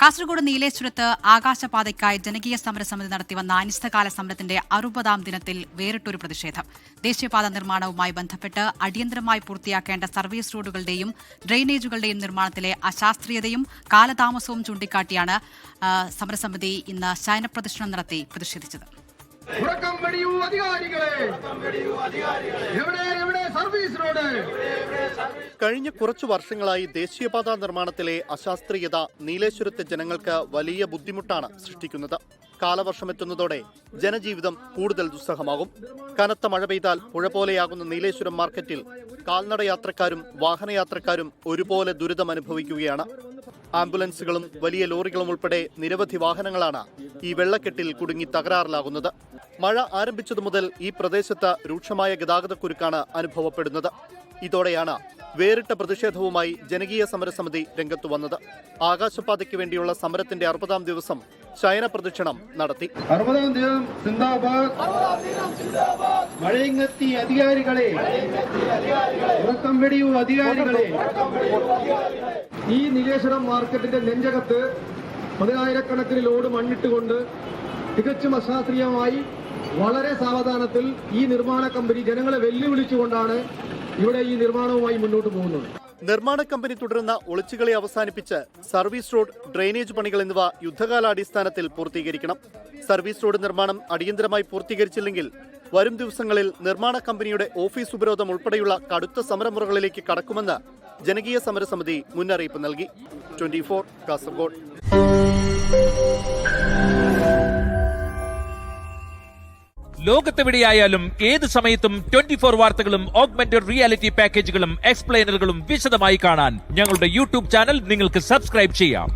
കാസർഗോഡ് നീലേശ്വരത്ത് ആകാശപാതയ്ക്കായി ജനകീയ സമരസമിതി നടത്തിവന്ന അനിശ്ചിതകാല സമരത്തിന്റെ 60ാം ദിനത്തിൽ വേറിട്ടൊരു പ്രതിഷേധം. ദേശീയപാത നിർമ്മാണവുമായി ബന്ധപ്പെട്ട് അടിയന്തരമായി പൂർത്തിയാക്കേണ്ട സർവീസ് റോഡുകളുടെയും ഡ്രെയിനേജുകളുടെയും നിർമ്മാണത്തിലെ അശാസ്ത്രീയതയും കാലതാമസവും ചൂണ്ടിക്കാട്ടിയാണ് സമരസമിതി ഇന്ന് ശയനപ്രദർശനം നടത്തി പ്രതിഷേധിച്ചത്. കഴിഞ്ഞ കുറച്ചു വർഷങ്ങളായി ദേശീയപാത നിർമ്മാണത്തിലെ അശാസ്ത്രീയത നീലേശ്വരത്തെ ജനങ്ങൾക്ക് വലിയ ബുദ്ധിമുട്ടാണ് സൃഷ്ടിക്കുന്നത്. കാലവർഷമെത്തുന്നതോടെ ജനജീവിതം കൂടുതൽ ദുസ്സഹമാകും. കനത്ത മഴ പെയ്താൽ പുഴ പോലെയാകുന്ന നീലേശ്വരം മാർക്കറ്റിൽ കാൽനടയാത്രക്കാരും വാഹനയാത്രക്കാരും ഒരുപോലെ ദുരിതം അനുഭവിക്കുകയാണ്. ആംബുലൻസുകളും വലിയ ലോറികളും ഉൾപ്പെടെ നിരവധി വാഹനങ്ങളാണ് ഈ വെള്ളക്കെട്ടിൽ കുടുങ്ങി തകരാറിലാകുന്നത്. മഴ ആരംഭിച്ചതു മുതൽ ഈ പ്രദേശത്ത് രൂക്ഷമായ ഗതാഗതക്കുരുക്കാണ് അനുഭവപ്പെടുന്നത്. ഇതോടെയാണ് വേറിട്ട പ്രതിഷേധവുമായി ജനകീയ സമരസമിതി രംഗത്തു വന്നത്. ആകാശപാതയ്ക്ക് വേണ്ടിയുള്ള സമരത്തിന്റെ 60ാം ദിവസം ശയന പ്രദക്ഷിണം നടത്തി. 60ാം ദിനം സിന്ദാബാദ്, മഴയങ്ങെത്തി അധികാരികളെ, ഉറക്കം വെടിയൂ അധികാരികളെ. ഈ നീലേശ്വരം മാർക്കറ്റിന്റെ നെഞ്ചകത്ത് 10,000-കണക്കിന് ലോഡ് മണ്ണിട്ടുകൊണ്ട് തികച്ചും അശാസ്ത്രീയമായി വളരെ സാവധാനത്തിൽ ഈ നിർമ്മാണ കമ്പനി ജനങ്ങളെ വെല്ലുവിളിച്ചുകൊണ്ടാണ് ഇവിടെ ഈ നിർമ്മാണവുമായി മുന്നോട്ട് പോകുന്നത്. നിർമ്മാണ കമ്പനി തുടരുന്ന ഒളിച്ചുകളി അവസാനിപ്പിച്ച് സർവീസ് റോഡ്, ഡ്രെയിനേജ് പണികൾ എന്നിവ യുദ്ധകാലാടിസ്ഥാനത്തിൽ പൂർത്തീകരിക്കണം. സർവീസ് റോഡ് നിർമ്മാണം അടിയന്തരമായി പൂർത്തീകരിച്ചില്ലെങ്കിൽ വരും ദിവസങ്ങളിൽ നിർമ്മാണ കമ്പനിയുടെ ഓഫീസ് ഉപരോധം ഉൾപ്പെടെയുള്ള കടുത്ത സമരമുറകളിലേക്ക് കടക്കുമെന്ന് ജനകീയ സമരസമിതി മുന്നറിയിപ്പ് നൽകി. 24 കാസർഗോഡ്. ലോകത്തെവിടെയായാലും ഏത് സമയത്തും 24 വാർത്തകളും ഓഗ്മെന്റഡ് റിയാലിറ്റി പാക്കേജുകളും എക്സ്പ്ലെയിനറുകളും വിശദമായി കാണാൻ ഞങ്ങളുടെ യൂട്യൂബ് ചാനൽ നിങ്ങൾക്ക് സബ്സ്ക്രൈബ് ചെയ്യാം.